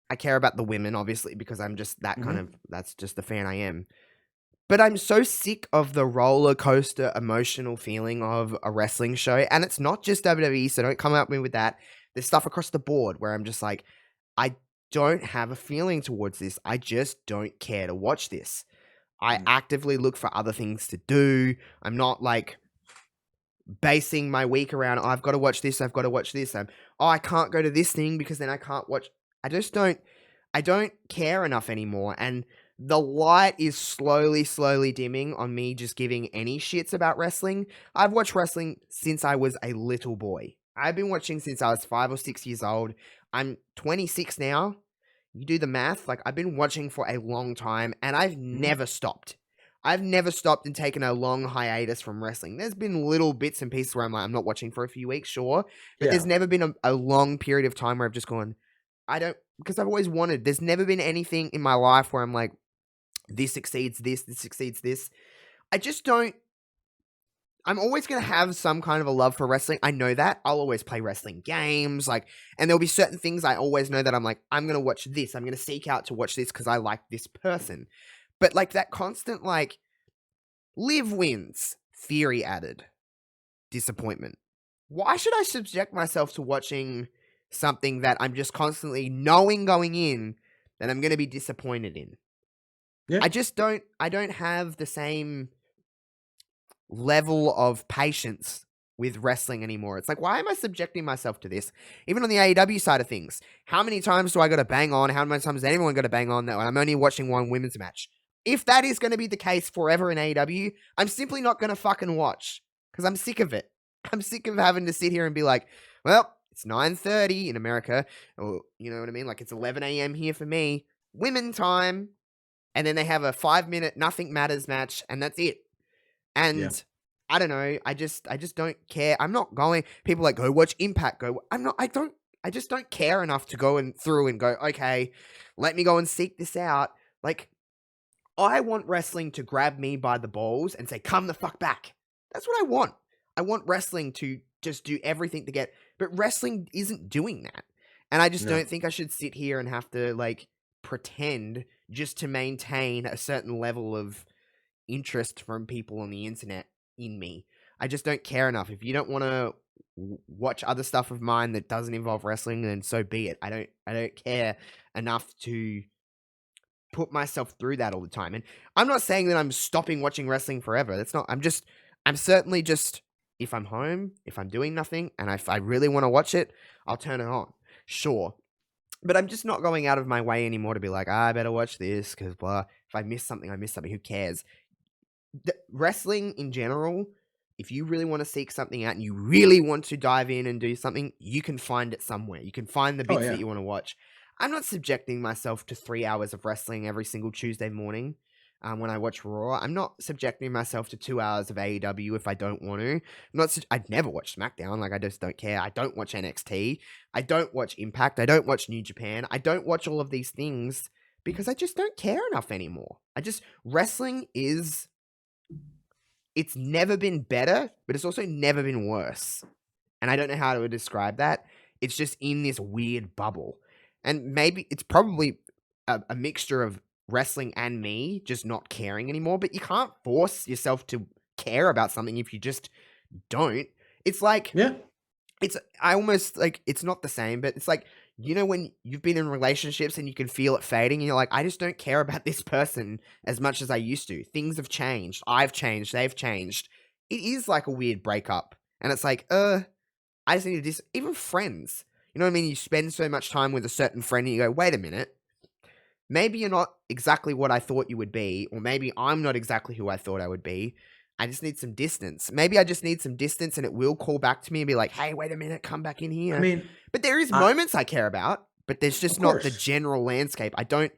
I care about the women, obviously, because I'm just that kind of, that's just the fan I am. But I'm so sick of the roller coaster emotional feeling of a wrestling show. And it's not just WWE, so don't come at me with that. There's stuff across the board where I'm just like, I don't have a feeling towards this. I just don't care to watch this. I actively look for other things to do. I'm not like basing my week around, I've got to watch this, I've got to watch this. I can't go to this thing because then I can't watch. I don't care enough anymore. And the light is slowly dimming on me just giving any shits about wrestling. I've watched wrestling since I was a little boy. I've been watching since I was 5 or 6 years old. I'm 26 now. You do the math. Like, I've been watching for a long time and I've never stopped. I've never stopped and taken a long hiatus from wrestling. There's been little bits and pieces where I'm like, I'm not watching for a few weeks, sure. But there's never been a long period of time where I've just gone, because I've always wanted, there's never been anything in my life where I'm like, this exceeds this exceeds this. I just don't, I'm always going to have some kind of a love for wrestling. I know that. I'll always play wrestling games, like, and there'll be certain things I always know that I'm like, I'm going to watch this. I'm going to seek out to watch this because I like this person. But like that constant, like, Liv wins, Theory added, disappointment. Why should I subject myself to watching something that I'm just constantly knowing going in that I'm going to be disappointed in? Yeah. I don't have the same level of patience with wrestling anymore. It's like, why am I subjecting myself to this? Even on the AEW side of things, how many times do I got to bang on? How many times has anyone got to bang on that I'm only watching one women's match? If that is going to be the case forever in AEW, I'm simply not going to fucking watch because I'm sick of it. I'm sick of having to sit here and be like, well, It's 9:30 in America, or you know what I mean? Like it's 11 a.m. here for me, women time, and then they have a 5-minute nothing matters match, and that's it. And I don't know. I just don't care. I'm not going. People like go watch Impact. I'm not. I don't. I just don't care enough to go through and go. Okay, let me go and seek this out. Like I want wrestling to grab me by the balls and say, "Come the fuck back." That's what I want. I want wrestling to just do everything to get. But wrestling isn't doing that, and I just don't think I should sit here and have to like pretend just to maintain a certain level of interest from people on the internet in me. I just don't care enough. If you don't want to watch other stuff of mine that doesn't involve wrestling, then so be it. I don't care enough to put myself through that all the time. And I'm not saying that I'm stopping watching wrestling forever. That's not. I'm certainly just, if I'm home, if I'm doing nothing, and if I really want to watch it, I'll turn it on. Sure. But I'm just not going out of my way anymore to be like, I better watch this because blah. If I miss something, I miss something. Who cares? Wrestling in general, if you really want to seek something out and you really want to dive in and do something, you can find it somewhere. You can find the bits that you want to watch. I'm not subjecting myself to 3 hours of wrestling every single Tuesday morning when I watch Raw. I'm not subjecting myself to 2 hours of AEW if I don't want to. I'd never watch SmackDown. Like, I just don't care. I don't watch NXT. I don't watch Impact. I don't watch New Japan. I don't watch all of these things because I just don't care enough anymore. Wrestling is... It's never been better, but it's also never been worse. And I don't know how to describe that. It's just in this weird bubble. And maybe it's probably a mixture of wrestling and me just not caring anymore, but you can't force yourself to care about something if you just don't. It's like... it's not the same, but it's like, you know, when you've been in relationships and you can feel it fading and you're like, I just don't care about this person as much as I used to. Things have changed. I've changed. They've changed. It is like a weird breakup. And it's like, I just need to even friends. You know what I mean? You spend so much time with a certain friend and you go, wait a minute. Maybe you're not exactly what I thought you would be, or maybe I'm not exactly who I thought I would be. I just need some distance. Maybe I just need some distance and it will call back to me and be like, hey, wait a minute, come back in here. I mean, but there is moments I care about, but there's just not the general landscape. I don't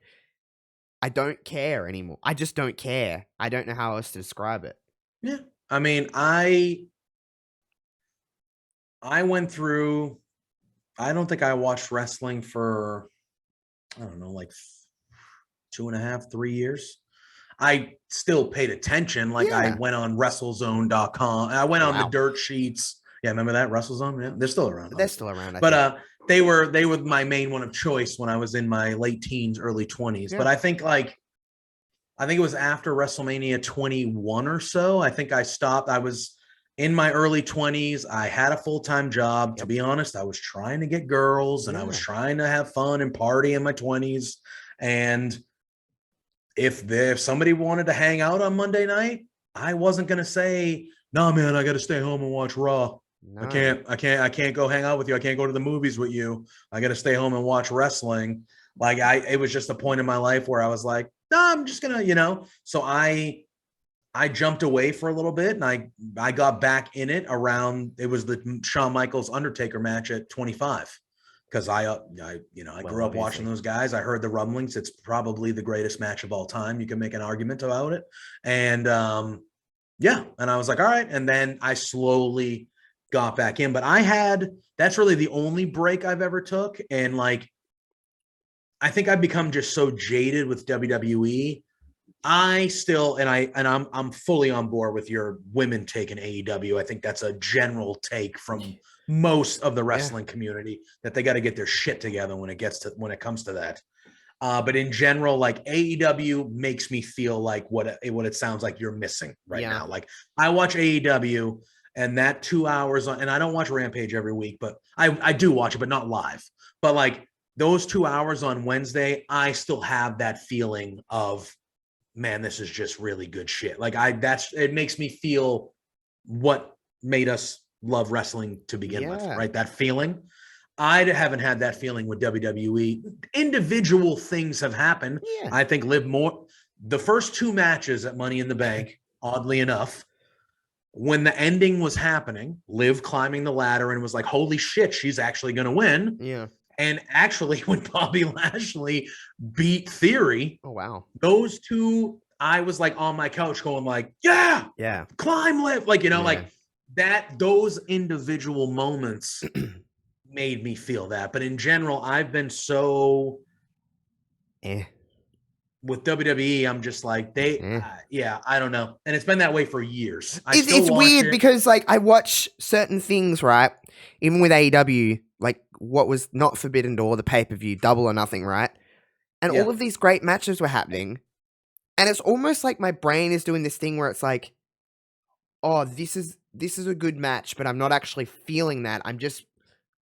care anymore. I just don't care. I don't know how else to describe it. Yeah. I mean, I went through, I don't think I watched wrestling for, I don't know, like 2.5, 3 years. I still paid attention. Like I went on WrestleZone.com. I went on the dirt sheets. Yeah, remember that WrestleZone? Yeah, they're still around. They're still around. But they were my main one of choice when I was in my late teens, early 20s. Yeah. But I think it was after WrestleMania 21 or so. I think I stopped. I was in my early 20s. I had a full-time job. Yep. To be honest, I was trying to get girls and I was trying to have fun and party in my 20s. And if somebody wanted to hang out on Monday night, I wasn't going to say, no, man, I got to stay home and watch Raw. No. I can't go hang out with you. I can't go to the movies with you. I got to stay home and watch wrestling. Like it was just a point in my life where I was like, no, I'm just going to, so I jumped away for a little bit and I got back in it around, it was the Shawn Michaels Undertaker match at 25. Because I grew up watching those guys. I heard the rumblings. It's probably the greatest match of all time. You can make an argument about it. And and I was like, all right. And then I slowly got back in. But that's really the only break I've ever took. And like, I think I've become just so jaded with WWE. I'm fully on board with your women taking AEW. I think that's a general take from most of the wrestling community that they got to get their shit together when it comes to that. But in general, like AEW makes me feel like what it sounds like you're missing right now. Like I watch AEW and that 2 hours and I don't watch Rampage every week, but I do watch it, but not live. But like those 2 hours on Wednesday, I still have that feeling of, man, this is just really good shit. Like it makes me feel what made us love wrestling to begin with, right? That feeling. I haven't had that feeling with WWE. Individual things have happened. Yeah. I think the first 2 matches at Money in the Bank, oddly enough, when the ending was happening, Liv climbing the ladder and was like, holy shit, she's actually going to win. Yeah. And actually, when Bobby Lashley beat Theory, oh wow, those two, I was like on my couch going like, yeah, climb Liv. Like, like that, those individual moments made me feel that. But in general, I've been so with WWE, I'm just like I don't know, and it's been that way for years. It's weird because like I watch certain things, right? Even with AEW, like what was not Forbidden Door, the pay-per-view, Double or Nothing, right? And all of these great matches were happening, and it's almost like my brain is doing this thing where it's like, oh, this is a good match, but I'm not actually feeling that.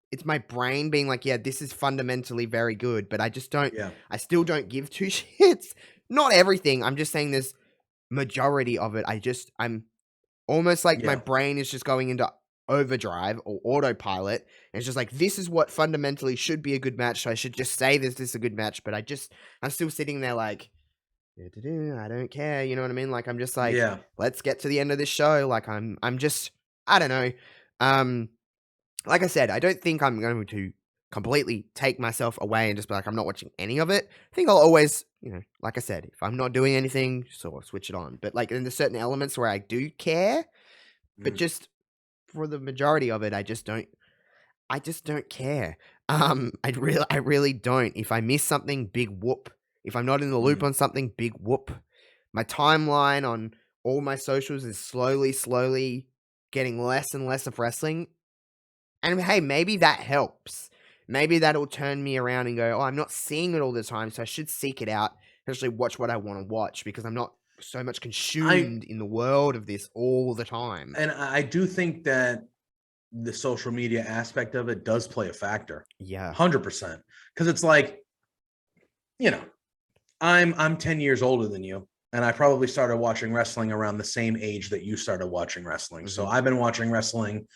It's my brain being like, yeah, this is fundamentally very good, but I just don't, I still don't give two shits. Not everything. I'm just saying there's majority of it. I'm almost like my brain is just going into overdrive or autopilot. And it's just like, this is what fundamentally should be a good match. So I should just say this is a good match, but I'm still sitting there like, I don't care. You know what I mean? Like, I'm just like, let's get to the end of this show. Like, I'm just, I don't know. Like I said, I don't think I'm going to completely take myself away and just be like, I'm not watching any of it. I think I'll always, like I said, if I'm not doing anything, sort of switch it on. But like, in the certain elements where I do care, but just for the majority of it, I just don't care. I really don't. If I miss something, big whoop. If I'm not in the loop on something, big whoop. My timeline on all my socials is slowly getting less and less of wrestling. And hey, maybe that helps. Maybe that'll turn me around and go, oh, I'm not seeing it all the time, so I should seek it out and actually watch what I want to watch because I'm not so much consumed in the world of this all the time. And I do think that the social media aspect of it does play a factor. Yeah. 100%. Because it's like, I'm 10 years older than you. And I probably started watching wrestling around the same age that you started watching wrestling. Mm-hmm. So I've been watching wrestling,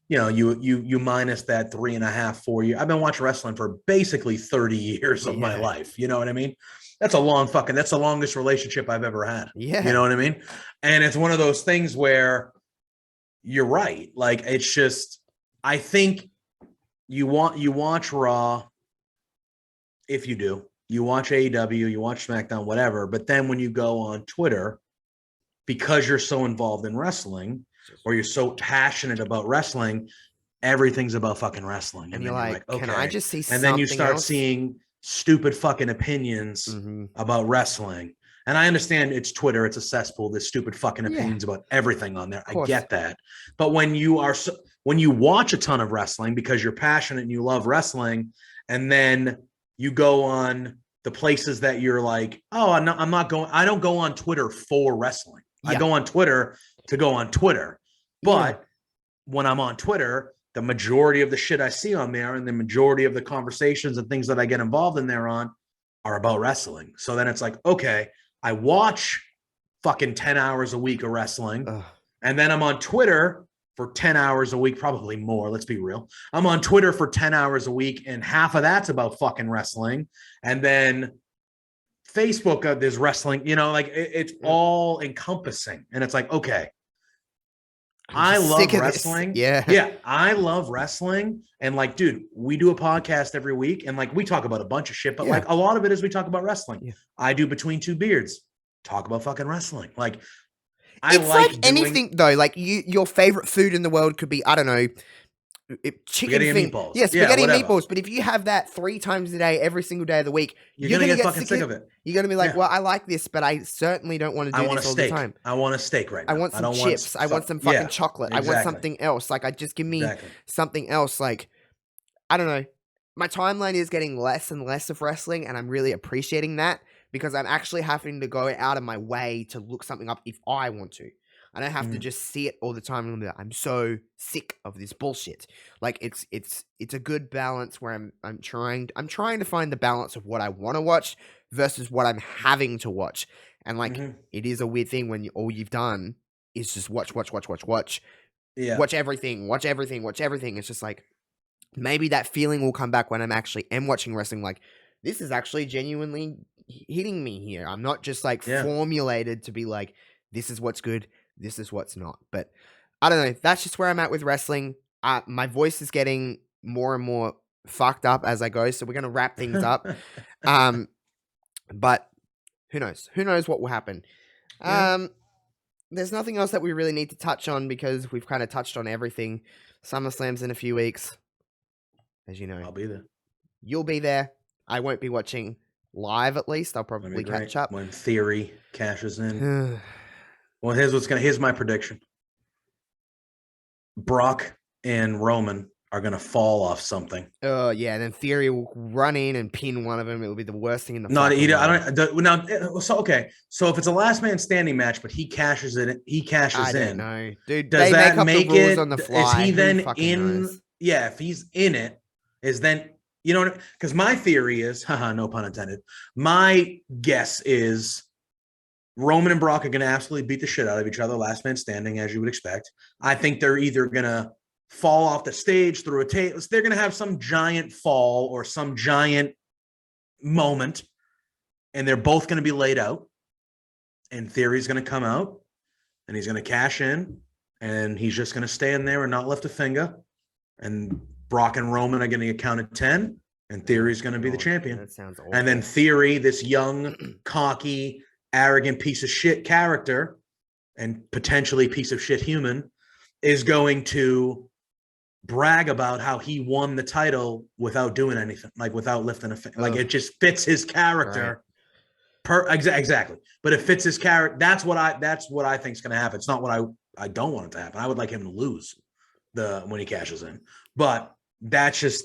you minus that 3.5, 4 years. I've been watching wrestling for basically 30 years of my life. You know what I mean? That's the longest relationship I've ever had. Yeah. You know what I mean? And it's one of those things where you're right. Like, it's just, I think you watch Raw. If you do, you watch AEW, you watch SmackDown, whatever. But then when you go on Twitter, because you're so involved in wrestling or you're so passionate about wrestling, everything's about fucking wrestling. And you're like, okay. Can I just see something And then you start seeing stupid fucking opinions about wrestling. And I understand it's Twitter, it's a cesspool, there's stupid fucking opinions about everything on there. I get that. But when you watch a ton of wrestling because you're passionate and you love wrestling, and then you go on the places that you're like, oh, I don't go on Twitter for wrestling. I go on Twitter to go on Twitter. But when I'm on Twitter, the majority of the shit I see on there and the majority of the conversations and things that I get involved in there on are about wrestling. So then it's like, okay, I watch fucking 10 hours a week of wrestling. And then I'm on Twitter for 10 hours a week, probably more. Let's be real. I'm on Twitter for 10 hours a week, and half of that's about fucking wrestling. And then Facebook, there's wrestling, like it's all encompassing. And it's like, okay, I love wrestling. Yeah. I love wrestling. And like, dude, we do a podcast every week and like, we talk about a bunch of shit, but like a lot of it is we talk about wrestling. Yeah. I do Between Two Beards, talk about fucking wrestling. Like, it's like anything though. Like your favorite food in the world could be, I don't know, chicken spaghetti and meatballs. Yeah, spaghetti and meatballs. But if you have that 3 times a day, every single day of the week, you're gonna get fucking sick of it. You're gonna be like, well, I like this, but I certainly don't want to do this all the time. I want a steak right now. I want some chips. I want some fucking chocolate. Exactly. I want something else. Like, just give me something else. Like, I don't know. My timeline is getting less and less of wrestling, and I'm really appreciating that because I'm actually having to go out of my way to look something up if I want to. I don't have to just see it all the time. And I'm so sick of this bullshit. Like, it's a good balance where I'm trying to find the balance of what I want to watch versus what I'm having to watch. And like, it is a weird thing when all you've done is just watch. Yeah. Watch everything. It's just like, maybe that feeling will come back when I'm actually am watching wrestling. Like, this is actually genuinely hitting me here. I'm not just like formulated to be like, this is what's good, this is what's not. But I don't know. That's just where I'm at with wrestling. My voice is getting more and more fucked up as I go, so we're going to wrap things up. But who knows? Who knows what will happen? There's nothing else that we really need to touch on because we've kind of touched on everything. SummerSlam's in a few weeks. As you know. I'll be there. You'll be there. I won't be watching live, at least. I'll probably catch up. When Theory cashes in. Well, here's my prediction. Brock and Roman are going to fall off something. Oh, yeah. And then Theory will run in and pin one of them. It will be the worst thing in the world. Okay. So if it's a last man standing match, but he cashes in. I don't know. Dude, does that make it on the fly? Is he then in? Knows? Yeah, if he's in it, is then, you know, because my theory is, no pun intended. My guess is Roman and Brock are going to absolutely beat the shit out of each other, last man standing, as you would expect. I think they're either going to fall off the stage through a table. They're going to have some giant fall or some giant moment, and they're both going to be laid out. And Theory's going to come out, and he's going to cash in, and he's just going to stand there and not lift a finger. And Brock and Roman are going to get counted 10, and Theory's going to be the champion. That sounds awful. And then Theory, this young, cocky, arrogant piece of shit character and potentially piece of shit human, is going to brag about how he won the title without doing anything, like without lifting a finger. Like it just fits his character. Right. Exactly. But it fits his character. That's what I think is going to happen. It's not what I don't want it to happen. I would like him to lose when he cashes in. But that's just,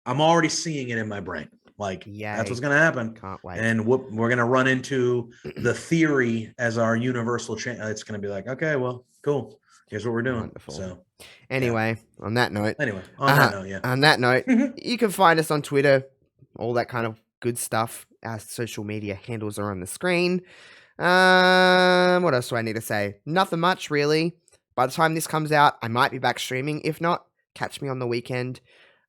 I'm already seeing it in my brain. Like, that's what's going to happen. Can't wait. And we're going to run into the Theory as our universal champion. It's going to be like, okay, well, cool. Here's what we're doing. Wonderful. So, anyway, on that note. On that note, you can find us on Twitter, all that kind of good stuff. Our social media handles are on the screen. What else do I need to say? Nothing much, really. By the time this comes out, I might be back streaming. If not, catch me on the weekend.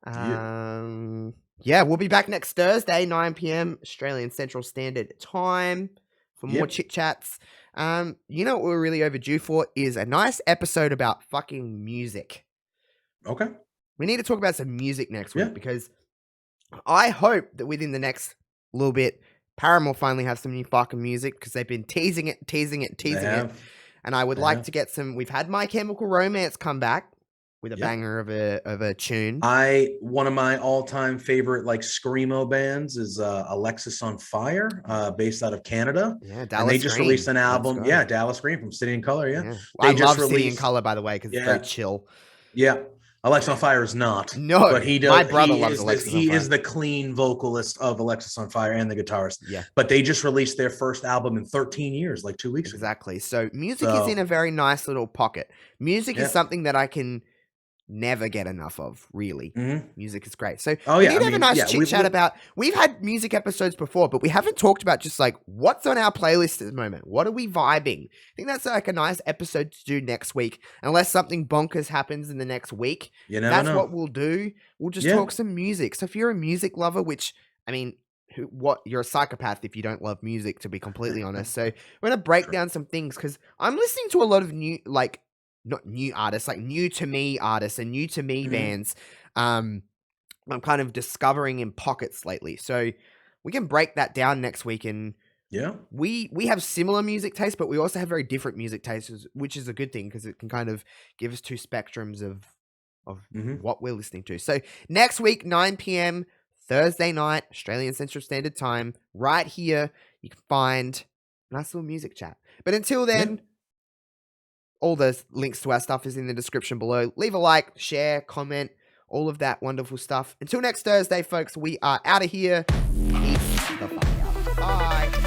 We'll be back next Thursday, 9 p.m. Australian Central Standard Time for more chit-chats. You know what we're really overdue for is a nice episode about fucking music. Okay. We need to talk about some music next week because I hope that within the next little bit, Paramore finally have some new fucking music because they've been teasing it. And I would like to get some. We've had My Chemical Romance come back with a banger of a tune. One of my all-time favorite like screamo bands is Alexis on Fire, based out of Canada. Yeah, Dallas and they just released an album. Yeah, Dallas Green from City and Color. Yeah. I love City and Color, by the way, because it's very chill. Yeah. Alexis on Fire is not. No, but he does. My brother loves Alexis on Fire. He is the clean vocalist of Alexis on Fire and the guitarist. Yeah. But they just released their first album in 13 years, like 2 weeks ago. Exactly. So music is in a very nice little pocket. Music is something that I can never get enough of, really. Music is great. So we need to have a nice chit chat about. We've had music episodes before, but we haven't talked about just like what's on our playlist at the moment. What are we vibing? I think that's like a nice episode to do next week, unless something bonkers happens in the next week. That's what we'll do. We'll just talk some music. So if you're a music lover, which I mean, you're a psychopath if you don't love music, to be completely honest. So we're gonna break down some things because I'm listening to a lot of new not new artists, like new to me artists and new to me bands. I'm kind of discovering in pockets lately. So we can break that down next week. And we have similar music tastes, but we also have very different music tastes, which is a good thing because it can kind of give us two spectrums of what we're listening to. So next week, 9 p.m. Thursday night, Australian Central Standard Time, right here, you can find a nice little music chat. But until then, all the links to our stuff is in the description below. Leave a like, share, comment, all of that wonderful stuff. Until next Thursday, folks, we are out of here. Peace the fuck out. Bye.